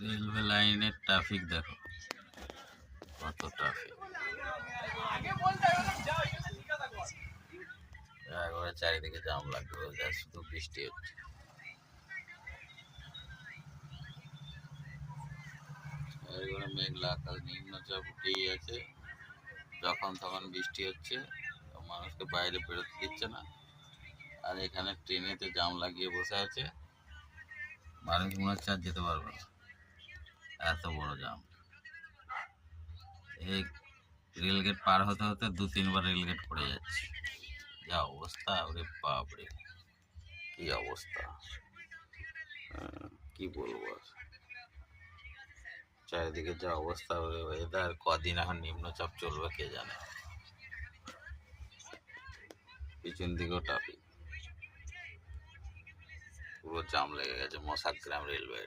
Railway লাইনের traffic দেখো, কত ট্রাফিক। একবারে চারিদিকে জাম লাগবে, শুধু বৃষ্টি হচ্ছে। এবারে মেঘলা আকাশ, নিম্নচাপ উঠেই আছে, যখন তখন বৃষ্টি হচ্ছে, মানুষকে বাইরে বেরোতে দিচ্ছে না। আর এখানে ট্রেনেতে জাম লাগিয়ে বসে আছে, মানুষ মনে হচ্ছে আর যেতে পারবে না, এত বড় জাম। এই রেলগেট পার হতে হতে 2-3 বার রেলগেট পড়ে যাচ্ছে, যা অবস্থা। ওরে বাপরে, কি অবস্থা, কি বলবো আর। চারিদিকে যা অবস্থা, ওয়েদার কদিন এখন নিম্নচাপ চলবে কে জানে। পিছন দিকেও ট্রাফিক, পুরো জাম লেগে গেছে মশাগ্রাম রেলওয়ে।